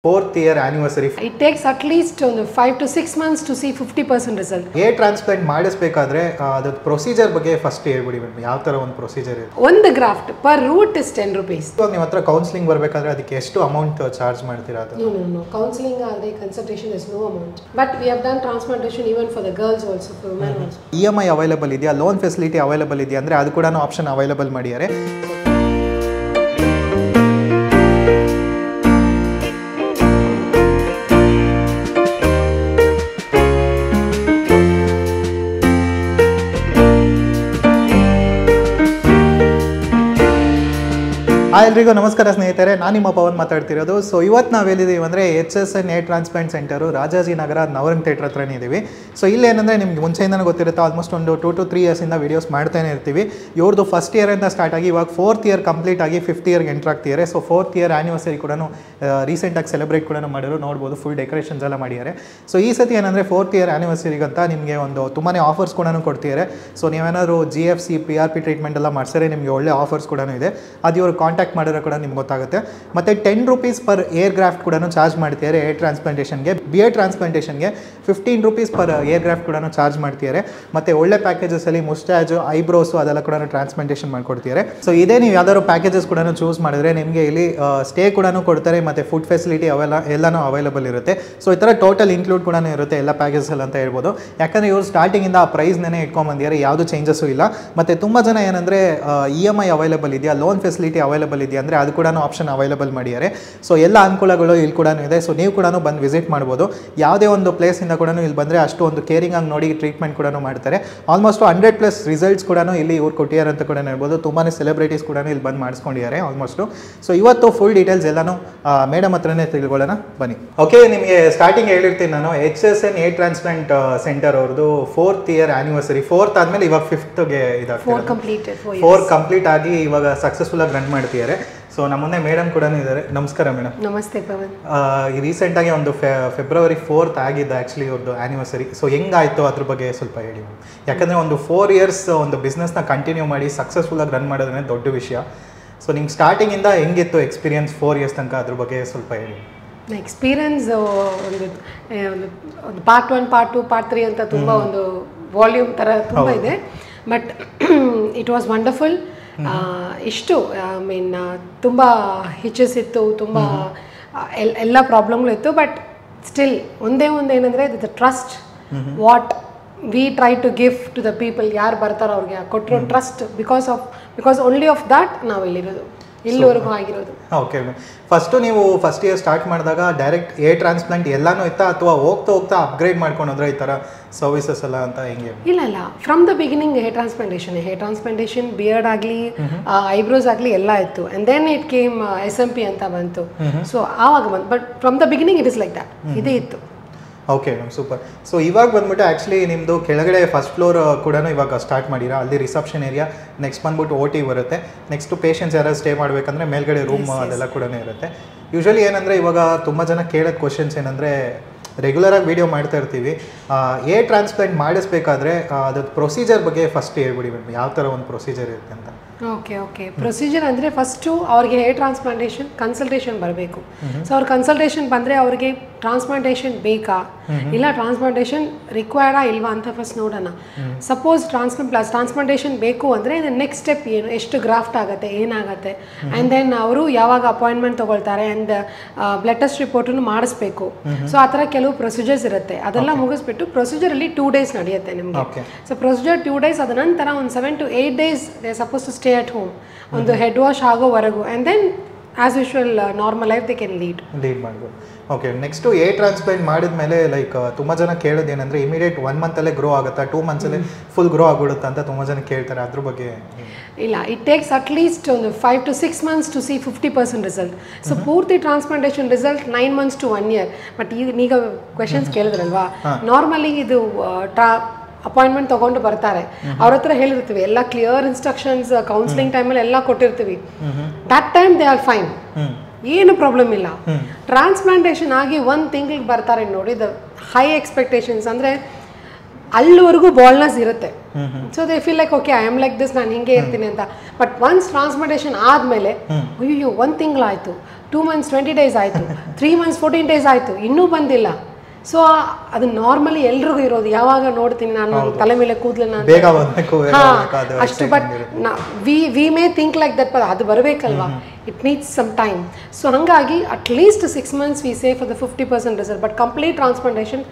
4th year anniversary. It takes at least 5 to 6 months to see 50% result. Hair transplant ಮಾಡಿಸಬೇಕಾದ್ರೆ ಅದು procedure ಬಗ್ಗೆ first ಹೇಳ್ಬಿಡಿ madam, ಯಾವ ತರ ಒಂದು ಪ್ರೊಸೀಜರ್ ಇದೆ? ಒಂದು graft per root is 10 rupees. ಇವಾಗ ನಿಮ್ಮ ಹತ್ರ ಕೌನ್ಸಿಲಿಂಗ್ ಬರಬೇಕಾದ್ರೆ ಅದಕ್ಕೆ ಎಷ್ಟು ಅಮೌಂಟ್ ಚಾರ್ಜ್ ಮಾಡ್ತೀರಾ? ಅದು No. Counseling or the consultation is no amount. But we have done transplantation even for the girls also, for women also. EMI available ಇದೆಯಾ, loan facility available ಇದೆಯಾ ಅಂದ್ರೆ ಅದು ಕೂಡ ಆಪ್ಷನ್ ಅವೈಲೇಬಲ್ ಮಾಡಿದ್ದಾರೆ. ಎಲ್ರಿಗೂ ನಮಸ್ಕಾರ ಸ್ನೇಹಿತರೆ, ನಾನು ನಿಮ್ಮ ಪವನ್ ಮಾತಾಡ್ತಿರೋದು. ಸೊ ಇವತ್ತು ನಾವೆಲ್ಲಿದ್ದೀವಿ ಅಂದರೆ HSN hair transplant centre Rajajinagar Navrang theatre ಹತ್ರನೇ ಇದ್ದೀವಿ. ಸೊ ಇಲ್ಲೇನಂದರೆ ನಿಮ್ಗೆ ಮುಂಚೆಯಿಂದನೇ ಗೊತ್ತಿರುತ್ತೆ, ಆಲ್ಮೋಸ್ಟ್ ಒಂದು 2 to 3 years ವೀಡಿಯೋಸ್ ಮಾಡ್ತಾನೆ ಇರ್ತೀವಿ. ಇವ್ರದ್ದು ಫಸ್ಟ್ ಇಯರಿಂದ ಸ್ಟಾರ್ಟ್ ಆಗಿ ಇವಾಗ 4th year ಕಂಪ್ಲೀಟ್ ಆಗಿ 5th yearಗೆ ಎಂಟರ್ ಆಗ್ತಿದ್ದಾರೆ. ಸೊ 4th year ಆ್ಯನಿವರ್ಸರಿ ಕೂಡ ರೀಸೆಂಟಾಗಿ ಸೆಲೆಬ್ರೇಟ್ ಕೂಡ ಮಾಡಿದ್ರು, ನೋಡ್ಬೋದು ಫುಲ್ ಡೆಕೋರೇಷನ್ಸ್ ಎಲ್ಲ ಮಾಡಿದ್ದಾರೆ. ಸೊ ಈ ಸತಿ ಏನಂದರೆ 4th year ಆ್ಯನಿವರ್ಸರಿಗಂತ ನಿಮಗೆ ಒಂದು ತುಂಬಾ ಆಫರ್ಸ್ ಕೂಡ ಕೊಡ್ತಿದ್ದಾರೆ. ಸೊ ನೀವೇನಾದ್ರು GFC PRP ಟ್ರೀಟ್ಮೆಂಟ್ ಎಲ್ಲ ಮಾಡಿಸಿದ್ರೆ ನಿಮಗೆ ಒಳ್ಳೆ ಆಫರ್ಸ್ ಕೂಡ ಇದೆ. ಅದು ಇವರು ಕಾಂಟ್ಯಾಕ್ಟ್ ಮಾಡಿದ್ರೆ ಕೂಡ ನಿಮ್ಗೆ ಗೊತ್ತಾಗುತ್ತೆ. ಮತ್ತು 10 rupees ಪರ್ ಏರ್ ಗ್ರಾಫ್ಟ್ ಕೂಡ ಚಾರ್ಜ್ ಮಾಡ್ತಿದ್ದಾರೆ ಏರ್ ಟ್ರಾನ್ಸ್ಪ್ಲಾಂಟೇಷನ್ಗೆ. ಬಿಯರ್ ಟ್ರಾನ್ಸ್ಪ್ಲಾಂಟೇಷನ್ಗೆ 15 rupees ಪರ್ ಏರ್ ಗ್ರಾಫ್ಟ್ ಕೂಡ ಚಾರ್ಜ್ ಮಾಡ್ತಿದ್ದಾರೆ. ಮತ್ತು ಒಳ್ಳೆ ಪ್ಯಾಕೇಜಸಲ್ಲಿ ಮುಸ್ಟಾಜು, ಐಬ್ರೋಸು ಅದೆಲ್ಲ ಕೂಡ ಟ್ರಾನ್ಸ್ಪ್ಲಾಂಟೇಷನ್ ಮಾಡ್ಕೊಡ್ತಿದ್ದಾರೆ. ಸೊ ಇದೇ ನೀವು ಯಾವ್ದಾದ್ರು ಪ್ಯಾಕೇಜಸ್ ಕೂಡ ಚೂಸ್ ಮಾಡಿದ್ರೆ ನಿಮಗೆ ಇಲ್ಲಿ ಸ್ಟೇ ಕೂಡ ಕೊಡ್ತಾರೆ, ಮತ್ತು ಫುಡ್ ಫೆಸಿಲಿಟಿ ಎಲ್ಲನೂ ಅವೈಲೇಬಲ್ ಇರುತ್ತೆ. ಸೊ ಈ ಥರ ಟೋಟಲ್ ಇನ್ಕ್ಲೂಡ್ ಕೂಡ ಇರುತ್ತೆ ಎಲ್ಲ ಪ್ಯಾಕೇಜಸ್ ಎಲ್ಲ ಅಂತ ಹೇಳ್ಬೋದು. ಯಾಕಂದರೆ ಇವರು ಸ್ಟಾರ್ಟಿಂಗಿಂದ ಆ ಪ್ರೈಸ್ನೇ ಇಟ್ಕೊಂಡ್ಬಂದಿದ್ದಾರೆ, ಯಾವುದು ಚೇಂಜಸ್ಸು ಇಲ್ಲ. ಮತ್ತು ತುಂಬ ಜನ ಏನಂದರೆ EMI ಅವೈಲೇಬಲ್ ಇದೆಯಾ, ಲೋನ್ ಫೆಸಿಲಿಟಿ ಅವೈಲೇಬಲ್ ಇದೆಯಾ ಅಂದರೆ ಅದು ಕೂಡ ಆಪ್ಷನ್ ಅವೈಲೇಬಲ್ ಮಾಡಿದ್ದಾರೆ. ಸೊ ಎಲ್ಲ ಅನುಕೂಲಗಳು ಇಲ್ಲಿ ಕೂಡ ಇದೆ. ಸೊ ನೀವು ಕೂಡ ಬಂದು ವಿಸಿಟ್ ಮಾಡ್ಬೋದು. ಯಾವುದೇ ಒಂದು ಪ್ಲೇಸಿಂದ ಕೂಡ ಇಲ್ಲಿ ಬಂದರೆ ಅಷ್ಟು ಒಂದು ಕೇರಿಂಗ್ ಆಗಿ ನೋಡಿ ಟ್ರೀಟ್ಮೆಂಟ್ ಕೂಡ ಮಾಡ್ತಾರೆ. ಆಲ್ಮೋಸ್ಟ್ 100+ ರಿಸಲ್ಟ್ಸ್ ಕೂಡ ಇಲ್ಲಿ ಇವ್ರು ಕೊಟ್ಟಿದ್ದಾರೆ ಅಂತ ಕೂಡ ಹೇಳ್ಬೋದು. ತುಂಬಾ ಸೆಲೆಬ್ರಿಟೀಸ್ ಕೂಡ ಇಲ್ಲಿ ಬಂದು ಮಾಡಿಸ್ಕೊಂಡಿದ್ದಾರೆ ಆಲ್ಮೋಸ್ಟು. ಸೊ ಇವತ್ತು ಫುಲ್ ಡೀಟೇಲ್ಸ್ ಎಲ್ಲನೂ ಮೇಡಮ್ ಹತ್ರನೇ ತಿಳ್ಕೊಳ್ಳೋಣ ಬನ್ನಿ. ಓಕೆ, ನಿಮಗೆ ಸ್ಟಾರ್ಟಿಂಗ್ ಹೇಳಿರ್ತೀನಿ ನಾನು, HSN ಹೇರ್ ಟ್ರಾನ್ಸ್ಪ್ಲಾಂಟ್ ಸೆಂಟರ್ ಅವ್ರದ್ದು 4th year ಆ್ಯನಿವರ್ಸರಿ. 4th ಆದಮೇಲೆ ಇವಾಗ 5thಗೆ ಇದಾಗ್ತದೆ. 4 ಕಂಪ್ಲೀಟ್ ಆಗಿ ಇವಾಗ ಸಕ್ಸಸ್ಫುಲ್ ಆಗಿ ರನ್ ಮಾಡ್ತಿದ್ದಾರೆ. ಸೊ ನಮ್ಮ ಮುಂದೆ ಮೇಡಮ್ ಕೂಡ ಇದ್ದಾರೆ. ನಮಸ್ಕಾರ ಮೇಡಮ್. ನಮಸ್ತೆ ಪವನ್. ರೀಸೆಂಟಾಗಿ ಒಂದು February 4th ಆಗಿದ್ದು ಆ್ಯಕ್ಚುಲಿ ಅವ್ರದ್ದು ಆ್ಯನಿವರ್ಸರಿ. ಸೊ ಹೆಂಗಾಯಿತು ಅದ್ರ ಬಗ್ಗೆ ಸ್ವಲ್ಪ ಹೇಳಿ. ಯಾಕಂದರೆ ಒಂದು 4 years ಒಂದು ಬಿಸ್ನೆಸ್ನ ಕಂಟಿನ್ಯೂ ಮಾಡಿ ಸಕ್ಸಸ್ಫುಲ್ಲಾಗಿ ರನ್ ಮಾಡೋದೇ ದೊಡ್ಡ ವಿಷಯ. ಸೊ ನಿಮ್ಗೆ ಸ್ಟಾರ್ಟಿಂಗಿಂದ ಹೆಂಗಿತ್ತು ಎಕ್ಸ್ಪೀರಿಯನ್ಸ್ 4 years ತನಕ, ಅದ್ರ ಬಗ್ಗೆ ಸ್ವಲ್ಪ ಹೇಳಿ. ಎಕ್ಸ್ಪೀರಿಯನ್ಸ್ ಒಂದು ಪಾರ್ಟ್ 1, ಪಾರ್ಟ್ 2, ಪಾರ್ಟ್ 3 ಅಂತ ತುಂಬ ಒಂದು ವಾಲ್ಯೂಮ್ ಥರ ತುಂಬ ಇದೆ. But it was wonderful. ಇಷ್ಟು ತುಂಬ ಹಿಚಸ್ ಇತ್ತು, ತುಂಬ ಎಲ್ಲ ಪ್ರಾಬ್ಲಮ್ಗಳು ಇತ್ತು. ಬಟ್ ಸ್ಟಿಲ್ ಒಂದೇ ಒಂದು ಏನಂದರೆ the trust what we try to give to the people. ಯಾರು ಬರ್ತಾರೋ ಅವ್ರಿಗೆ ಕೊಟ್ಟಿರೋ trust, because only of that ನಾವು ಇಲ್ಲಿರೋದು, ಇಲ್ಲಿವರೆಗೂ ಆಗಿರೋದು. ಓಕೆ, ಫಸ್ಟು ನೀವು ಫಸ್ಟ್ ಇಯರ್ ಸ್ಟಾರ್ಟ್ ಮಾಡಿದಾಗ ಡೈರೆಕ್ಟ್ ಏರ್ ಟ್ರಾನ್ಸ್ಪ್ಲಾಂಟ್ ಎಲ್ಲನೂ ಇತ್ತಾ, ಅಥವಾ ಹೋಗ್ತಾ ಅಪ್ಗ್ರೇಡ್ ಮಾಡ್ಕೊಂಡ್ರೆ ಈ ಥರ ಸರ್ವಿಸಸ್ ಎಲ್ಲ ಅಂತ ಹೆಂಗೆ? ಇಲ್ಲ, from the beginning hair transplantation beard ಆಗಲಿ ಐಬ್ರೋಸ್ ಆಗಲಿ ಎಲ್ಲ ಇತ್ತು. And then it came SMP ಅಂತ ಬಂತು. ಸೊ ಆವಾಗ ಬಂತು. But from the beginning it is like that, ಇದೇ ಇತ್ತು. Okay ma'am, super. ಸೊ ಇವಾಗ ಬಂದ್ಬಿಟ್ಟು ಆ್ಯಕ್ಚುಲಿ ನಿಮ್ಮದು ಕೆಳಗಡೆ ಫಸ್ಟ್ ಫ್ಲೋರ್ ಕೂಡ ಇವಾಗ ಸ್ಟಾರ್ಟ್ ಮಾಡಿರಾ, ಅಲ್ಲಿ ರಿಸೆಪ್ಷನ್ ಏರಿಯಾ, ನೆಕ್ಸ್ಟ್ ಬಂದ್ಬಿಟ್ಟು OT ಬರುತ್ತೆ. ನೆಕ್ಸ್ಟ್ ಪೇಷಂಟ್ಸ್ ಯಾರು ಸ್ಟೇ ಮಾಡಬೇಕಂದ್ರೆ ಮೇಲ್ಗಡೆ ರೂಮ್ ಅದೆಲ್ಲ ಕೂಡ ಇರುತ್ತೆ. ಯೂಶ್ವಲಿ ಏನಂದರೆ ಇವಾಗ ತುಂಬ ಜನ ಕೇಳೋದು ಕ್ವಶನ್ಸ್ ಏನಂದರೆ, ರೆಗ್ಯುಲರಾಗಿ ವೀಡಿಯೋ ಮಾಡ್ತಾ ಇರ್ತೀವಿ, ಏರ್ ಟ್ರಾನ್ಸ್ಪ್ಲಾಂಟ್ ಮಾಡಿಸ್ಬೇಕಾದ್ರೆ ಅದು ಪ್ರೊಸೀಜರ್ ಬಗ್ಗೆ ಫಸ್ಟ್ ಹೇಳ್ಬಿಡಿ ಮೇಡಮ್, ಯಾವ ಥರ ಒಂದು ಪ್ರೊಸೀಜರ್ ಇರುತ್ತೆ ಅಂತ. ಓಕೆ ಪ್ರೊಸೀಜರ್ ಅಂದರೆ ಫಸ್ಟು ಅವ್ರಿಗೆ ಹೇರ್ ಟ್ರಾನ್ಸ್ಪ್ಲಾಂಟೇಷನ್ ಕನ್ಸಲ್ಟೇಷನ್ ಬರಬೇಕು. ಸೊ ಅವ್ರ ಕನ್ಸಲ್ಟೇಷನ್ ಬಂದರೆ ಅವ್ರಿಗೆ ಟ್ರಾನ್ಸ್ಪ್ಲಾಂಟೇಷನ್ ಬೇಕಾ ಇಲ್ಲ ಟ್ರಾನ್ಸ್ಪ್ಲಾಂಟೇಷನ್ ರಿಕ್ವೈರ್ಡಾ ಇಲ್ವಾ ಅಂತ ಫಸ್ಟ್ ನೋಡೋಣ. ಸಪೋಸ್ ಟ್ರಾನ್ಸ್ಪ್ಲಾಂಟೇಷನ್ ಬೇಕು ಅಂದರೆ ನೆಕ್ಸ್ಟ್ ಸ್ಟೆಪ್ ಏನು, ಎಷ್ಟು ಗ್ರಾಫ್ಟ್ ಆಗುತ್ತೆ, ಏನಾಗುತ್ತೆ, ಆ್ಯಂಡ್ ದೆನ್ ಅವರು ಯಾವಾಗ ಅಪಾಯಿಂಟ್ಮೆಂಟ್ ತೊಗೊಳ್ತಾರೆ, ಆ್ಯಂಡ್ ಬ್ಲಡ್ ಟೆಸ್ಟ್ ರಿಪೋರ್ಟನ್ನು ಮಾಡಿಸ್ಬೇಕು. ಸೊ ಆ ಥರ ಕೆಲವು ಪ್ರೊಸೀಜರ್ಸ್ ಇರುತ್ತೆ. ಅದೆಲ್ಲ ಮುಗಿಸ್ಬಿಟ್ಟು ಪ್ರೊಸೀಜರಲ್ಲಿ 2 days ನಡೆಯುತ್ತೆ ನಿಮಗೆ. ಸೊ ಪ್ರೊಸೀಜರ್ 2 days, ಅದ ನಂತರ ಒಂದು 7 to 8 days they supposed to stay at home, ಒಂದು ಹೆಡ್ ವಾಶ್ ಆಗೋವರೆಗೂ, and then as usual normal life they can lead ಮಾಡ್ಬೋದು. ಓಕೆ, ನೆಕ್ಸ್ಟು ಏರ್ ಟ್ರಾನ್ಸ್ಪ್ಲಾಂಟ್ ಮಾಡಿದ್ಮೇಲೆ ಲೈಕ್ ತುಂಬ ಜನ ಕೇಳೋದು ಏನಂದರೆ ಇಮಿಡಿಯೇಟ್ 1 monthಲ್ಲೇ ಗ್ರೋ ಆಗುತ್ತಾ, 2 monthsಲ್ಲೇ ಫುಲ್ ಗ್ರೋ ಆಗ್ಬಿಡುತ್ತಾ ಅಂತ ತುಂಬ ಜನ ಕೇಳ್ತಾರೆ. ಅದ್ರ ಬಗ್ಗೆ ಇಲ್ಲ, it takes at least 5 to 6 months to see 50% result. So ಪೂರ್ತಿ transplantation result 9 months to 1 year. But ಈಗ ಕ್ವೆಶನ್ಸ್ ಕೇಳಿದ್ರಲ್ವಾ, ನಾರ್ಮಲಿ ಇದು ಅಪಾಯಿಂಟ್ಮೆಂಟ್ ತೊಗೊಂಡು ಬರ್ತಾರೆ, ಅವ್ರ ಹತ್ರ ಹೇಳಿರ್ತೀವಿ ಎಲ್ಲ ಕ್ಲಿಯರ್ ಇನ್ಸ್ಟ್ರಕ್ಷನ್ಸ್, ಕೌನ್ಸಿಲಿಂಗ್ ಟೈಮಲ್ಲಿ ಎಲ್ಲ ಕೊಟ್ಟಿರ್ತೀವಿ. That time they are fine, ಏನು ಪ್ರಾಬ್ಲಮ್ ಇಲ್ಲ. ಟ್ರಾನ್ಸ್ಪ್ಲಾಂಟೇಷನ್ ಆಗಿ 1 ತಿಂಗಳಿಗೆ ಬರ್ತಾರೆ ನೋಡಿ, ದ ಹೈ ಎಕ್ಸ್ಪೆಕ್ಟೇಷನ್ಸ್ ಅಂದರೆ ಅಲ್ಲಿವರೆಗೂ ಬಾಲ್ನೆಸ್ ಇರುತ್ತೆ. So they feel like okay I am like this, ನಾನು ಹಿಂಗೆ ಇರ್ತೀನಿ ಅಂತ. ಬಟ್ ಒನ್ಸ್ ಟ್ರಾನ್ಸ್ಪ್ಲಾಂಟೇಷನ್ ಆದಮೇಲೆ ಅಯ್ಯೋ 1 ತಿಂಗಳಾಯಿತು, 2 months 20 days ಆಯಿತು, 3 months 14 days ಆಯಿತು, ಇನ್ನೂ ಬಂದಿಲ್ಲ. ಸೊ ಅದು ನಾರ್ಮಲಿ ಎಲ್ರಿಗೂ ಇರೋದು. ಯಾವಾಗ ನೋಡ್ತೀನಿ ನಾನು ತಲೆ ಮೇಲೆ ಕೂದಲನ್ನ ಅಷ್ಟು, but we may think like that, ಅದು ಬರಬೇಕಲ್ವಾ, it needs some time. So ಹಾಗಾಗಿ at least 6 months we say for the 50% result. But complete transplantation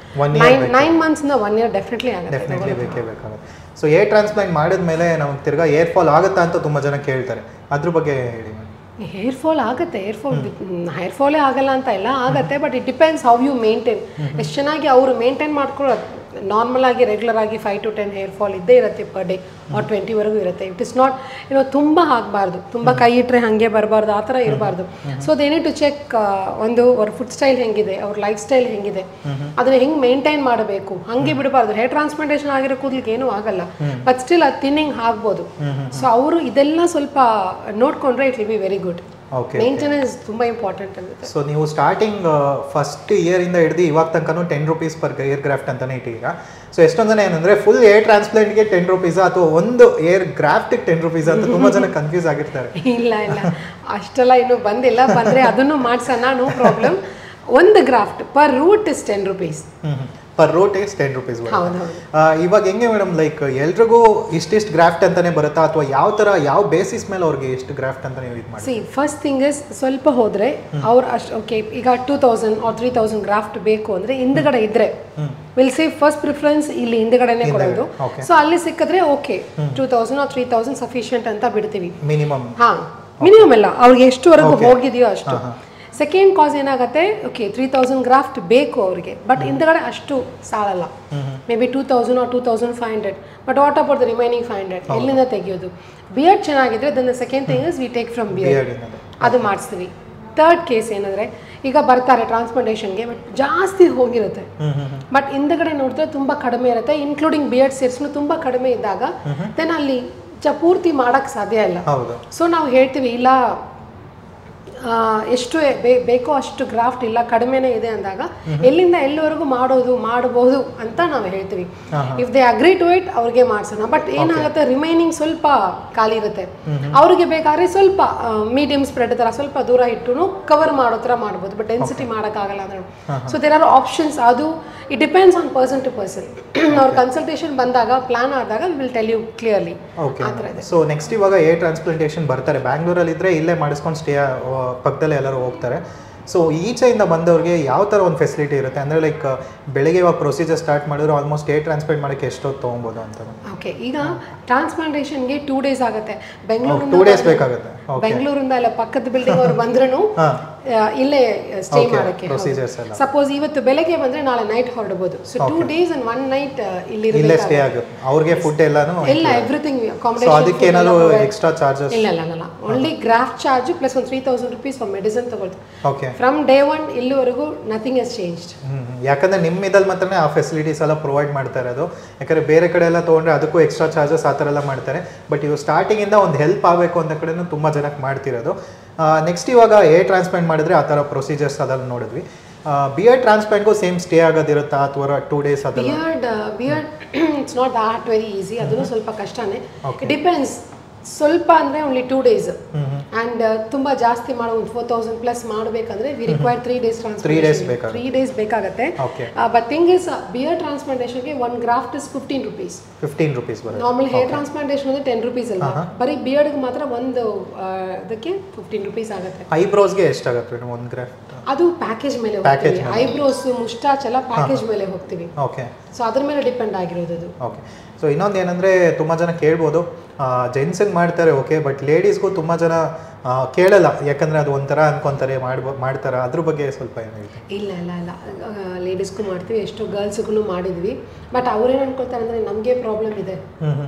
9 months ಇಂದ 1 year ಡೆಫಿನೆಟ್ಲಿ ಆಗುತ್ತೆ. ಸೊ ಏರ್ ಟ್ರಾನ್ಸ್ಪ್ಲಾಂಟ್ ಮಾಡಿದ್ಮೇಲೆ ನಮ್ಗೆ ತಿರ್ಗಾ ಏರ್ ಫಾಲ್ ಆಗುತ್ತಾ ಅಂತ ತುಂಬ ಜನ ಕೇಳ್ತಾರೆ, ಅದ್ರ ಬಗ್ಗೆ ಹೇಳಿ. ಹೇರ್ ಫಾಲ್ ಆಗುತ್ತೆ, ಹೇರ್ ಫಾಲೇ ಆಗಲ್ಲ ಅಂತ ಇಲ್ಲ, ಆಗುತ್ತೆ. But it depends how you maintain. ಎಷ್ಟು ಚೆನ್ನಾಗಿ ಅವರು ಮೇಂಟೈನ್ ಮಾಡ್ಕೊಳ್ಳೋದು. ನಾರ್ಮಲ್ ಆಗಿ ರೆಗ್ಯುಲರ್ ಆಗಿ 5 to 10 ಹೇರ್ ಫಾಲ್ ಇದ್ದೇ ಇರುತ್ತೆ ಪರ್ ಡೇ, ಆರ್ 20ವರೆಗೂ ಇರುತ್ತೆ. ಇಟ್ ಇಸ್ ನಾಟ್ ತುಂಬ ಆಗಬಾರ್ದು, ತುಂಬ ಕೈ ಇಟ್ಟರೆ ಹಾಗೆ ಬರಬಾರ್ದು, ಆ ಥರ ಇರಬಾರ್ದು. So they need to check ಅವ್ರ ಫುಡ್ ಸ್ಟೈಲ್ ಹೆಂಗಿದೆ, ಅವ್ರ ಲೈಫ್ ಸ್ಟೈಲ್ ಹೆಂಗಿದೆ, ಅದನ್ನ ಹೆಂಗೆ ಮೇಂಟೈನ್ ಮಾಡಬೇಕು, ಹಂಗೆ ಬಿಡಬಾರ್ದು. ಹೇರ್ ಟ್ರಾನ್ಸ್ಪ್ಲಾಂಟೇಷನ್ ಆಗಿರೋ ಕೂದಲಿಗೆ ಏನೂ ಆಗಲ್ಲ, ಬಟ್ ಸ್ಟಿಲ್ ಅದು ಥಿನ್ನಿಂಗ್ ಆಗ್ಬೋದು. ಸೊ ಅವರು ಇದೆಲ್ಲ ಸ್ವಲ್ಪ ನೋಡ್ಕೊಂಡ್ರೆ it will be very good. Maintenance ತುಂಬ ಇಂಪಾರ್ಟೆಂಟ್ ಆಗುತ್ತೆ. ಸೊ ನೀವು ಸ್ಟಾರ್ಟಿಂಗ್ ಫಸ್ಟ್ ಇಯರಿಂದ ಹಿಡಿದು ಇವಾಗ ತನಕನೂ 10 rupees ಪರ್ ಏರ್ ಗ್ರಾಫ್ಟ್ ಅಂತಾನೆ ಇಟ್ಟಿದ್ದೀರಾ. ಸೊ ಎಷ್ಟೊಂದು ಜನ ಏನಂದ್ರೆ ಫುಲ್ ಏರ್ ಟ್ರಾನ್ಸ್ಪ್ಲಾಂಟ್ಗೆ 10 rupees ಅಥವಾ ಒಂದು ಏರ್ ಗ್ರಾಫ್ಟಿಗೆ 10 rupees ಅಂತ ತುಂಬಾ ಜನ ಕನ್ಫ್ಯೂಸ್ ಆಗಿರ್ತಾರೆ. ಇಲ್ಲ ಅಷ್ಟೆಲ್ಲ ಇನ್ನೂ ಬಂದಿಲ್ಲ, ಬಂದರೆ ಅದನ್ನು ಮಾಡ್ಸೋಣ, ನೋ ಪ್ರಾಬ್ಲಮ್. ಒಂದು graft per root is 10 rupees. Per root is 10 rupees. ಇವಾಗ ಹೆಂಗೆ ಮೇಡಮ್, ಲೈಕ್ ಎಲ್ರಿಗೂ ಇಷ್ಟಿಷ್ಟು ಗ್ರಾಫ್ಟ್ ಅಂತಾನೆ ಬರುತ್ತಾ, ಅಥವಾ ಯಾವ ಬೇಸಿಸ್ ಮೇಲೆ ಅವ್ರಿಗೆ ಎಷ್ಟು ಗ್ರಾಫ್ಟ್ ಅಂತ ನೀವು ಇದು ಮಾಡಿ? ಫಸ್ಟ್ ಥಿಂಗ್ ಇಸ್ ಸ್ವಲ್ಪ ಹೋದ್ರೆ ಅವ್ರು ಅಷ್ಟು ಓಕೆ, ಈಗ 2000 or 3000 ಗ್ರಾಫ್ಟ್ ಬೇಕು ಅಂದ್ರೆ ಹಿಂದ್ಗಡೆ ಇದ್ರೆ ವಿಲ್ ಸಿ ಫಸ್ಟ್ ಪ್ರಿಫರೆನ್ಸ್ ಇಲ್ಲಿ ಹಿಂದ್ಗಡೆನೆ ಕೊಡೋದು. ಸೊ ಅಲ್ಲಿ ಸಿಕ್ಕಿದ್ರೆ ಓಕೆ, 2000 or 3000 ಸಫಿಷಿಯಂಟ್ ಅಂತ ಬಿಡ್ತೀವಿ ಮಿನಿಮಮ್. ಮಿನಿಮಮ್ ಅಲ್ಲ, ಅವ್ರಿಗೆ ಎಷ್ಟುವರೆಗೂ ಹೋಗಿದೆಯೋ ಅಷ್ಟು. ಸೆಕೆಂಡ್ ಕಾಸ್ ಏನಾಗುತ್ತೆ, ಓಕೆ 3000 ಗ್ರಾಫ್ಟ್ ಬೇಕು ಅವರಿಗೆ, ಬಟ್ ಹಿಂದ್ಗಡೆ ಅಷ್ಟು ಸಾಲಲ್ಲ, may be 2000 or 2500. But what about the remaining 500 ಎಲ್ಲಿಂದ ತೆಗೆಯೋದು? ಬಿಯರ್ಡ್ ಚೆನ್ನಾಗಿದ್ರೆ then second thing is we take from beard, ಅದು ಮಾಡಿಸ್ತೀವಿ. ಥರ್ಡ್ ಕೇಸ್ ಏನಂದ್ರೆ, ಈಗ ಬರ್ತಾರೆ ಟ್ರಾನ್ಸ್ಪ್ಲಾಂಟೇಷನ್ಗೆ, ಬಟ್ ಜಾಸ್ತಿ ಹೋಗಿರುತ್ತೆ, ಬಟ್ ಹಿಂದ್ಗಡೆ ನೋಡಿದ್ರೆ ತುಂಬ ಕಡಿಮೆ ಇರುತ್ತೆ, ಇನ್ಕ್ಲೂಡಿಂಗ್ ಬಿಯರ್ಡ್ ಸೇರ್ಸ್ನು ತುಂಬ ಕಡಿಮೆ ಇದ್ದಾಗ ದೆನ್ ಅಲ್ಲಿ ಪೂರ್ತಿ ಮಾಡೋಕ್ಕೆ ಸಾಧ್ಯ ಇಲ್ಲ. ಸೊ ನಾವು ಹೇಳ್ತೀವಿ ಇಲ್ಲ, ಎಷ್ಟು ಬೇಕೋ ಅಷ್ಟು ಗ್ರಾಫ್ಟ್ ಇಲ್ಲ, ಕಡಿಮೆನೇ ಇದೆ ಅಂದಾಗ ಎಲ್ಲಿಂದ ಎಲ್ಲಿವರೆಗೂ ಮಾಡಬಹುದು ಅಂತ ನಾವು ಹೇಳ್ತೀವಿ. If they agree to it ಅವ್ರಿಗೆ ಮಾಡ್ಸೋಣ. ಬಟ್ ಏನಾಗುತ್ತೆ, ರಿಮೈನಿಂಗ್ ಸ್ವಲ್ಪ ಖಾಲಿ ಇರುತ್ತೆ, ಅವ್ರಿಗೆ ಬೇಕಾದ್ರೆ ಸ್ವಲ್ಪ ಮೀಡಿಯಂ ಸ್ಪ್ರೆಡ್ ತರ ಸ್ವಲ್ಪ ದೂರ ಇಟ್ಟು ಕವರ್ ಮಾಡೋ ಥರ ಮಾಡ್ಬೋದು, ಬಟ್ ಡೆನ್ಸಿಟಿ ಮಾಡೋಕ್ಕಾಗಲ್ಲ ಅಂದ್ರೆ. So there are options. ಅದು it depends on person to person. ಅವ್ರ ಕನ್ಸಲ್ಟೇಷನ್ ಬಂದಾಗ, ಪ್ಲಾನ್ ಆದಾಗ will tell you clearly. So next ಇವಾಗ ಏರ್ ಟ್ರಾನ್ಸ್ಪ್ಲಾಂಟೇಷನ್ ಬರ್ತಾರೆ, ಬ್ಯಾಂಗ್ಳೂರಲ್ಲಿ ಇದ್ರೆ ಇಲ್ಲೇ ಮಾಡಿಸ್ಕೊಂಡು ಸ್ಟೇ ಪಕ್ಕದಲ್ಲೇ ಎಲ್ಲರೂ ಹೋಗ್ತಾರೆ. ಸೊ ಈಚೆಯಿಂದ ಬಂದವ್ರಿಗೆ ಯಾವ ಥರ ಒಂದು ಫೆಸಿಲಿಟಿ ಇರುತ್ತೆ ಅಂದರೆ, ಲೈಕ್ ಬೆಳಗ್ಗೆ ಇವಾಗ ಪ್ರೊಸೀಜರ್ ಸ್ಟಾರ್ಟ್ ಮಾಡಿದ್ರು ಆಲ್ಮೋಸ್ಟ್ ಏರ್ ಟ್ರಾನ್ಸ್ಪ್ಲಾಂಟ್ ಮಾಡೋಕ್ಕೆ ಎಷ್ಟೊತ್ತು ತೊಗೊಬೋದು ಅಂತ? ಓಕೆ, ಈಗ ಟ್ರಾನ್ಸ್ಪ್ಲಾಂಟೇಷನ್ಗೆ 2 days ಆಗುತ್ತೆ. 2 days ಬೇಕಾಗುತ್ತೆ. ಬೆಂಗಳೂರಿಂದ ಎಲ್ಲ ಪಕ್ಕದ ಬಿಲ್ಡಿಂಗ್ ಅವ್ರು ಬಂದ್ರೂ ಇಲ್ಲೇ ಸ್ಟೇ ಮಾಡೋಕ್ಕೆ. ಸಪೋಸ್ ಇವತ್ತು ಬೆಳಗ್ಗೆ ಬಂದ್ರೆ ನಾಳೆ ನೈಟ್ ಹೊರಡಬಹುದು. ಸೊ 2 days and 1 night ಇಲ್ಲೇ ಸ್ಟೇ ಆಗುತ್ತೆ. ಅವ್ರಿಗೆ ಫುಡ್ ಎಲ್ಲಾನು ಎಲ್ಲ ಎವ್ರಿಥಿಂಗ್ ಅಕಾಮಡೇಷನ್. ಸೊ ಅದಕ್ಕೆ ಏನಾದರೂ ಎಕ್ಸ್ಟ್ರಾ ಚಾರ್ಜಸ್? ಇಲ್ಲ, ಓನ್ಲಿ ಗ್ರಾಫ್ಟ್ ಚಾರ್ಜ್ ಪ್ಲಸ್ ಒಂದು 3000 rupees ಫಾರ್ ಮೆಡಿಸಿನ್ ತಗೊಳ್ತೀವಿ. ಓಕೆ, ಫ್ರಮ್ ಡೇ 1 ಇಲ್ಲಿವರೆಗೂ ನಥಿಂಗ್ ಹಸ್ ಚೇಂಜ್ಡ್. ಯಾಕಂದ್ರೆ ನಿಮ್ಮ ಇದಲ್ಲಿ ಮಾತ್ರನೇ ಆ ಫೆಸಿಲಿಟೀಸ್ ಎಲ್ಲ ಪ್ರೊವೈಡ್ ಮಾಡ್ತಾ ಇರೋದು. ಯಾಕಂದ್ರೆ ಬೇರೆ ಕಡೆ ಎಲ್ಲ ತೊಗೊಂಡ್ರೆ ಅದಕ್ಕೂ ಎಕ್ಸ್ಟ್ರಾ ಚಾರ್ಜಸ್ ಆ ಥರ ಎಲ್ಲ ಮಾಡ್ತಾರೆ. ಬಟ್ ಇವು ಸ್ಟಾರ್ಟಿಂಗಿಂದ ಒಂದು ಹೆಲ್ಪ್ ಆಗಬೇಕು ಅಂತ ಕಡೆನೂ ತುಂಬ ಜನಕ್ಕೆ ಮಾಡ್ತಿರೋದು. ನೆಕ್ಸ್ಟ್ ಇವಾಗ ಏರ್ ಟ್ರಾನ್ಸ್ಪ್ಲಾಂಟ್ ಮಾಡಿದ್ರೆ ಆ ಥರ ಪ್ರೊಸೀಜರ್ಸ್ ಅದನ್ನು ನೋಡಿದ್ವಿ. ಬಿಯರ್ಡ್ ಟ್ರಾನ್ಸ್ಪ್ಲಾಂಟ್ಗೂ ಸೇಮ್ ಸ್ಟೇ ಆಗೋದಿರುತ್ತಾ ಅಥವಾ 2 days? ಅದೆಲ್ಲ beard it's not that very easy, ಅದನ್ನು ಸ್ವಲ್ಪ ಕಷ್ಟನೇ. It depends. ಸ್ವಲ್ಪ ಅಂದರೆ ಓನ್ಲಿ 2 days ಆ್ಯಂಡ್ ತುಂಬ ಜಾಸ್ತಿ ಮಾಡೋ ಒಂದು 4000 ಪ್ಲಸ್ ಮಾಡಬೇಕಂದ್ರೆ we require 3 days transplantation. 3 days ಬೇಕಾಗುತ್ತೆ. ಬಟ್ ಥಿಂಗ್ ಇಸ್, ಬಿಯರ್ ಟ್ರಾನ್ಸ್ಪ್ಲಾಂಟೇಷನ್ಗೆ 1 graft ಇಸ್ 15 rupees. 15 rupees ಬರುತ್ತೆ. ನಾರ್ಮಲ್ ಹೇರ್ ಟ್ರಾನ್ಸ್ಪ್ಲಾಂಟೇಷನ್ ಅಂದರೆ 10 rupees ಅಲ್ಲ, ಬರೀ ಬಿಯರ್ಡ್ಗೆ ಮಾತ್ರ ಒಂದು ಅದಕ್ಕೆ 15 rupees ಆಗುತ್ತೆ. ಐಬ್ರೋಸ್ಗೆ ಎಷ್ಟಾಗುತ್ತೆ ಒಂದು ಗ್ರಾಫ್ಟ್? ಅದು ಪ್ಯಾಕೇಜ್ ಮೇಲೆ ಹೋಗ್ತೀವಿ. ಐಬ್ರೋಸ್, ಮುಸ್ಟಾಚ್ ಎಲ್ಲ ಪ್ಯಾಕೇಜ್ ಮೇಲೆ ಹೋಗ್ತೀವಿ. ಓಕೆ, ಸೊ ಅದ್ರ ಮೇಲೆ ಡಿಪೆಂಡ್ ಆಗಿರೋದು ಅದು. ಓಕೆ, ಸೊ ಇನ್ನೊಂದು ಏನಂದರೆ, ತುಂಬ ಜನ ಕೇಳ್ಬೋದು, ಜೆಂಟ್ಸಿಗೆ ಮಾಡ್ತಾರೆ ಓಕೆ, ಬಟ್ ಲೇಡೀಸ್ಗೂ ತುಂಬ ಜನ ಕೇಳಲ್ಲ, ಯಾಕಂದರೆ ಅದು ಒಂಥರ ಅನ್ಕೊತಾರೆ, ಮಾಡ್ತಾರೆ. ಅದ್ರ ಬಗ್ಗೆ ಸ್ವಲ್ಪ ಏನು ಹೇಳ್ತೀವಿ? ಇಲ್ಲ, ಲೇಡೀಸ್ಗೂ ಮಾಡ್ತೀವಿ, ಎಷ್ಟೋ ಗರ್ಲ್ಸ್ಗೂ ಮಾಡಿದ್ವಿ. ಬಟ್ ಅವ್ರೇನು ಅನ್ಕೊಳ್ತಾರೆ ಅಂದರೆ, ನಮಗೆ ಪ್ರಾಬ್ಲಮ್ ಇದೆ.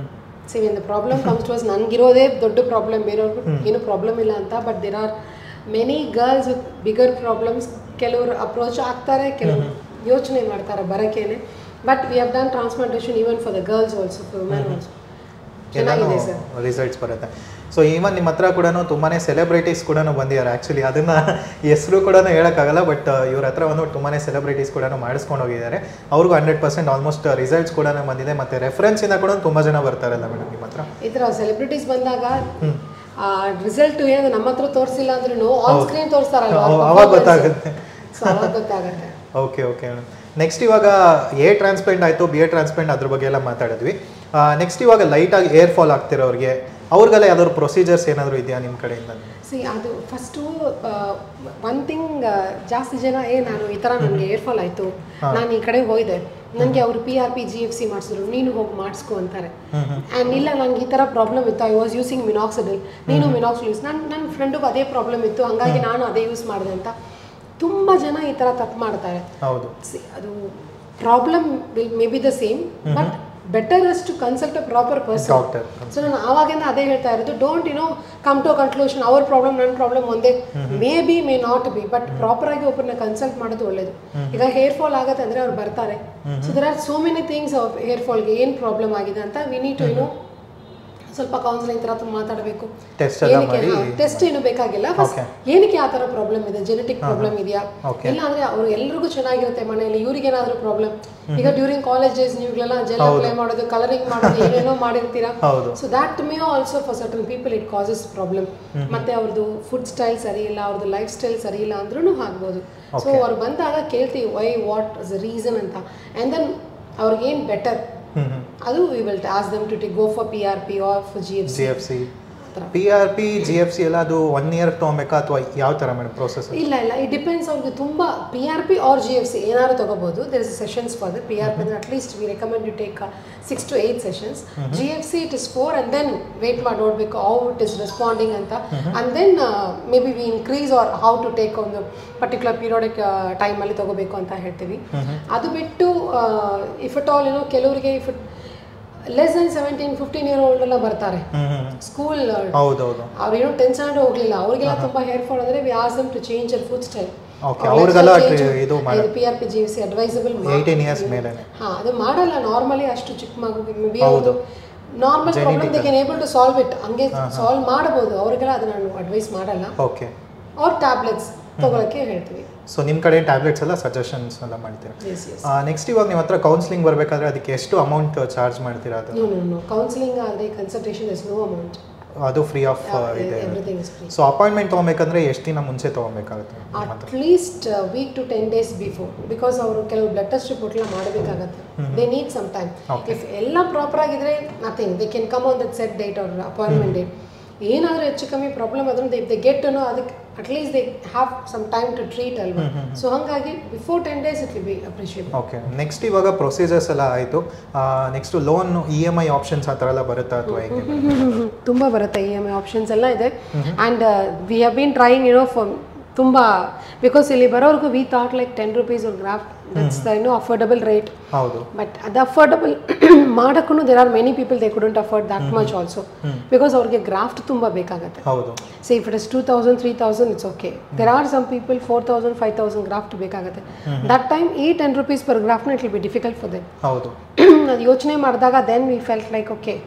See when the problem comes to us, ನನಗಿರೋದೇ ದೊಡ್ಡ ಪ್ರಾಬ್ಲಮ್, ಬೇರೆಯವ್ರಿಗೂ ಏನು ಪ್ರಾಬ್ಲಮ್ ಇಲ್ಲ ಅಂತ. But there are many girls with bigger problems. ಕೆಲವರು ಅಪ್ರೋಚ್ ಆಗ್ತಾರೆ, ಕೆಲವರು ಯೋಚನೆ ಮಾಡ್ತಾರೆ ಬರೋಕ್ಕೇನೆ. But we have done transplantation even for the girls also, for women also. ಚೆನ್ನಾಗಿದೆ ಸರ್, ರಿಸಲ್ಟ್ಸ್ ಬರುತ್ತೆ. ಸೊ ಈವನ್ ನಿಮ್ಮ ಹತ್ರ ಕೂಡ ತುಂಬಾ ಸೆಲೆಬ್ರಿಟೀಸ್ ಕೂಡ ಬಂದಿದ್ದಾರೆ. ಆ್ಯಕ್ಚುಲಿ ಅದನ್ನು ಹೆಸರು ಕೂಡ ಹೇಳೋಕ್ಕಾಗಲ್ಲ, ಬಟ್ ಇವ್ರ ಹತ್ರ ತುಂಬಾ ಸೆಲೆಬ್ರಿಟೀಸ್ ಕೂಡ ಮಾಡಿಸ್ಕೊಂಡು ಹೋಗಿದ್ದಾರೆ. ಅವ್ರಿಗೂ 100% ಆಲ್ಮೋಸ್ಟ್ ರಿಸಲ್ಟ್ಸ್ ಕೂಡ ಬಂದಿದೆ. ಮತ್ತು ರೆಫರೆನ್ಸಿಂದ ಕೂಡ ತುಂಬ ಜನ ಬರ್ತಾರಲ್ಲ ಮೇಡಮ್ ನಿಮ್ಮ ಹತ್ರ? ಈ ಥರ ಸೆಲೆಬ್ರಿಟೀಸ್ ಬಂದಾಗ ರಿಸಲ್ಟ್ ಏನು ನಮ್ಮ ಹತ್ರ ತೋರಿಸಿಲ್ಲ ಅಂದ್ರೂ ಆನ್ ಸ್ಕ್ರೀನ್ ತೋರಿಸ್ತಾರಲ್ವಾ, ಅವಾಗ ಗೊತ್ತಾಗುತ್ತೆ. ಸೊ ಅವಾಗ ಗೊತ್ತಾಗುತ್ತೆ. Okay okay. ನೆಕ್ಸ್ಟ್ ಇವಾಗ ಏರ್ ಟ್ರಾನ್ಸ್ಪ್ಲಾಂಟ್ ಆಯಿತು, ಬಿ ಏರ್ ಟ್ರಾನ್ಸ್ಪ್ಲಾಂಟ್ ಅದ್ರ ಬಗ್ಗೆ ಎಲ್ಲ ಮಾತಾಡಿದ್ವಿ. ನೆಕ್ಸ್ಟ್ ಇವಾಗ ಲೈಟಾಗಿ ಏರ್ ಫಾಲ್ ಆಗ್ತಿರೋರಿಗೆ ಅವ್ರಿಗೆಲ್ಲ ಯಾವ್ದಾದ್ರು ಪ್ರೊಸೀಜರ್ಸ್ ಏನಾದರೂ ಇದೆಯಾ ನಿಮ್ಮ ಕಡೆಯಿಂದ? ಅದು ಫಸ್ಟು ಒನ್ ಥಿಂಗ್, ಜಾಸ್ತಿ ಜನ ನಾನು ಈ ಥರ ನನಗೆ ಏರ್ ಫಾಲ್ ಆಯಿತು, ನಾನು ಈ ಕಡೆ ಹೋಗಿದೆ, ನನಗೆ ಅವರು PRP GFC ಮಾಡಿಸಿದ್ರು, ನೀನು ಹೋಗಿ ಮಾಡಿಸ್ಕೊ ಅಂತಾರೆ. ಆ್ಯಂಡ್ ಇಲ್ಲ ನನಗೆ ಈ ಥರ ಪ್ರಾಬ್ಲಮ್ ಇತ್ತು, ಐ ವಾಸ್ ಯೂಸಿಂಗ್ ಮಿನಾಕ್ಸಿಡಿಲ್, ನೀನು ಮಿನಾಕ್ಸಿಡಿಲ್ ಯೂಸ್, ನನ್ನ ಫ್ರೆಂಡಿಗೂ ಅದೇ ಪ್ರಾಬ್ಲಮ್ ಇತ್ತು, ಹಂಗಾಗಿ ನಾನು ಅದೇ ಯೂಸ್ ಮಾಡಿದೆ ಅಂತ ತುಂಬ ಜನ ಈ ಥರ ತಪ್ಪು ಮಾಡ್ತಾರೆ. ಹೌದು, ಅದು problem will may be the same, but better is to consult a proper person. So ನಾನು ಆವಾಗಿಂದ ಅದೇ ಹೇಳ್ತಾ ಇರೋದು, ಡೋಂಟ್ ಕಮ್ ಟು ಕನ್ಕ್ಲೂಷನ್ ಅವ್ರ ಪ್ರಾಬ್ಲಮ್ ನನ್ನ ಪ್ರಾಬ್ಲಮ್ ಒಂದೇ, may be may not be, but proper ಆಗಿ ಒಬ್ಬರನ್ನ ಕನ್ಸಲ್ಟ್ ಮಾಡೋದು ಒಳ್ಳೇದು. ಈಗ ಹೇರ್ ಫಾಲ್ ಆಗತ್ತೆ ಅಂದ್ರೆ ಅವ್ರು ಬರ್ತಾರೆ, so there are so many things hair ಫಾಲ್ಗೆ ಏನು ಪ್ರಾಬ್ಲಮ್ ಆಗಿದೆ ಅಂತ ವಿ ನೀಡ್ ಟು ಸ್ವಲ್ಪ ಕೌನ್ಸಿಲಿಂಗ್ ಥರ ಮಾತಾಡಬೇಕು. ಟೆಸ್ಟ್ ಏನು ಬೇಕಾಗಿಲ್ಲ, ಫಸ್ಟ್ ಏನಕ್ಕೆ ಆ ಥರ ಪ್ರಾಬ್ಲಮ್ ಇದೆ, ಜೆನೆಟಿಕ್ ಪ್ರಾಬ್ಲಮ್ ಇದೆಯಾ, ಇಲ್ಲ ಅಂದ್ರೆ ಅವ್ರು ಎಲ್ರಿಗೂ ಚೆನ್ನಾಗಿರುತ್ತೆ ಮನೆಯಲ್ಲಿ, ಇವ್ರಿಗೆ ಏನಾದರೂ ಪ್ರಾಬ್ಲಮ್, ಈಗ ಡ್ಯೂರಿಂಗ್ ಕಾಲೇಜ್ ಡೇಸ್ ನೀವುಗಳೆಲ್ಲ ಜೆಲ್ ಅಪ್ಲೈ ಮಾಡೋದು, ಕಲರಿಂಗ್ ಮಾಡೋದು, ಏನೇನೋ ಮಾಡಿರ್ತೀರಾ, so that may also for certain people it causes problem. ಮತ್ತೆ ಅವ್ರದ್ದು ಫುಡ್ ಸ್ಟೈಲ್ ಸರಿ ಇಲ್ಲ, ಅವ್ರದ್ದು ಲೈಫ್ ಸ್ಟೈಲ್ ಸರಿ ಇಲ್ಲ ಅಂದ್ರೂ ಆಗ್ಬೋದು. ಸೊ ಅವ್ರು ಬಂದಾಗ ಕೇಳ್ತೀವಿ why what is the reason ಅಂತ, ಆ್ಯಂಡ್ ದೆನ್ ಅವ್ರಿಗೇನು ಬೆಟರ್ ಅದು we will ask them to go for PRP or for GFC. PRP GFC ಎಲ್ಲ ಅದು 1 year ತೊಗೊಬೇಕಾ ಅಥವಾ ಯಾವ ಥರ ಮೇಡಮ್ ಪ್ರೋಸೆಸ್? ಇಲ್ಲ ಇಟ್ ಡಿಪೆಂಡ್ಸ್. ಅವ್ರಿಗೆ ತುಂಬ PRP ಆರ್ GFC ಏನಾದ್ರು ತಗೋಬಹುದು. There is sessions for the PRP ಅಂದ್ರೆ at least we recommend you take 6 to 8 sessions. GFC it is 4 and then wait ಮಾಡಿ ನೋಡಬೇಕು ಹೌ ಇಟ್ ಇಸ್ ರೆಸ್ಪಾಂಡಿಂಗ್ ಅಂತ, and then may be we increase or how to take ಒಂದು particular periodic ಟೈಮಲ್ಲಿ ತಗೋಬೇಕು ಅಂತ ಹೇಳ್ತೀವಿ. ಅದು ಬಿಟ್ಟು ಇಫ್ ಇಟ್ ಆಲ್ ಕೆಲವರಿಗೆ if it less than 17-15 year old ಎಲ್ಲ ಬರ್ತಾರೆ ಸ್ಕೂಲ್, ಅವ್ರೇನೋ 10th standard ಹೋಗ್ಲಿಲ್ಲ, ಅವ್ರಿಗೆಲ್ಲ ತುಂಬಾ ಹೇರ್ ಫಾಲ್ ಅಂದ್ರೆ we ask them to change their food style. ಅವ್ರಿಗೆಲ್ಲ ಇದು PRP GFC ಅಡ್ವೈಸಬಲ್ 18 years ಮೇಲೆ. ಅದು ಮಾಡಲ್ಲ ನಾರ್ಮಲಿ, ಅಷ್ಟು ಚಿಕ್ಕ ಮಗು ಮೇ ಬಿ ಅದು normal problem they can able to solve it, ಹಂಗೆ ಸಾಲ್ವ್ ಮಾಡಬಹುದು. ಅವ್ರಿಗೆಲ್ಲ ಅದು ನಾನು ಅಡ್ವೈಸ್ ಮಾಡಲ್ಲ. ಓಕೆ, ಅವ್ರ ಟ್ಯಾಬ್ಲೆಟ್ಸ್ ತಗೊಳಕ್ಕೆ ಹೇಳ್ತೀವಿ. ಸೊ ನಿಮ್ಮ ಕಡೆ ಟ್ಯಾಬ್ಲೆಟ್ಸ್ ಎಲ್ಲ ಸಜೆಷನ್ಸ್ ಎಲ್ಲ ಮಾಡ್ತೀರಾ? ನೆಕ್ಸ್ಟ್ ಇವಾಗ ನಿಮ್ಮ ಹತ್ರ ಕೌನ್ಸಿಲಿಂಗ್ ಬರಬೇಕಾದ್ರೆ ಅದಕ್ಕೆ ಎಷ್ಟು ಅಮೌಂಟ್ ಚಾರ್ಜ್ ಮಾಡ್ತೀರಾ? ಅದು ಕೌನ್ಸಿಲಿಂಗ್ ಆದರೆ ಕನ್ಸಲ್ಟೇಷನ್ ಇಸ್ ನೋ ಅಮೌಂಟ್, ಅದು ಫ್ರೀ ಆಫ್ ಇದೆ. ಸೊ ಅಪಾಯಿಂಟ್ಮೆಂಟ್ ತೊಗೊಬೇಕಂದ್ರೆ ಎಷ್ಟು ದಿನ ಮುಂಚೆ ತೊಗೊಬೇಕಾಗುತ್ತೆ? At least week to 10 days before, because ಅವರು ಕೆಲವು ಬ್ಲಡ್ ಟೆಸ್ಟ್ ರಿಪೋರ್ಟ್ ಎಲ್ಲ ಮಾಡಬೇಕಾಗತ್ತೆ. They need some time. If ಎಲ್ಲ ಪ್ರಾಪರ್ ಆಗಿದ್ರೆ nothing, they can come on that set date or appointment date. ಏನಾದರೂ ಹೆಚ್ಚು ಕಮ್ಮಿ ಪ್ರಾಬ್ಲಮ್ ಆದ್ರೂ ದೇ ಗೆಟ್ ಟು ನೋ, ಅದಕ್ಕೆ at least they have some time to treat ಅಲ್ವಾ. ಸೊ ಹಾಗಾಗಿ before 10 days it will be appreciable. Okay, next ಇವಾಗ procedures ಎಲ್ಲ ಆಯಿತು. ನೆಕ್ಸ್ಟ್ ಲೋನ್ EMI ಆಪ್ಷನ್ಸ್ ಆ ಥರ ಎಲ್ಲ ಬರುತ್ತಾ ಅಥವಾ ಹೇಗೆ? ತುಂಬ ಬರುತ್ತೆ, EMI ಆಪ್ಷನ್ಸ್ ಎಲ್ಲ ಇದೆ. And we have been trying for ತುಂಬ, ಬಿಕಾಸ್ ಇಲ್ಲಿ ಬರೋರ್ಗು we thought like 10 rupees or graft, that's the affordable rate. ಹೌದು, ಬಟ್ ಅದು ಅಫೋರ್ಡಬಲ್ ಮಾಡೋಕ್ಕೂ there are many people they couldn't afford that much also, because ಅವ್ರಿಗೆ graft ತುಂಬ ಬೇಕಾಗುತ್ತೆ. ಹೌದು, so if it is 2000, 3000 it's okay. There are some people 4000, 5000 graft ಬೇಕಾಗುತ್ತೆ. That time ಈ 10 rupees per graft it will be difficult for them. ಹೌದು, ಅದು ಯೋಚನೆ ಮಾಡಿದಾಗ then we felt like okay,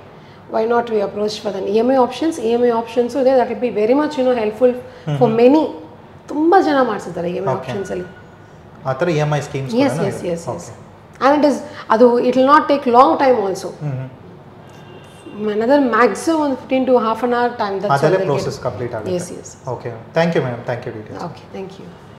why not we approach for the EMI options ಇದೆ, that will be very much helpful for many. ತುಂಬ ಜನ ಮಾಡಿಸಿದ್ದಾರೆ EMI options ಅಲ್ಲಿ ಆ ಥರ EMI schemes. yes and it is ಅದು it will not take long time also. another maximum 15 to half an hour time, that's all. ಅದಲ್ಲೇ process complete ಆಗುತ್ತೆ. yes okay, thank you madam, thank you details. okay, thank you.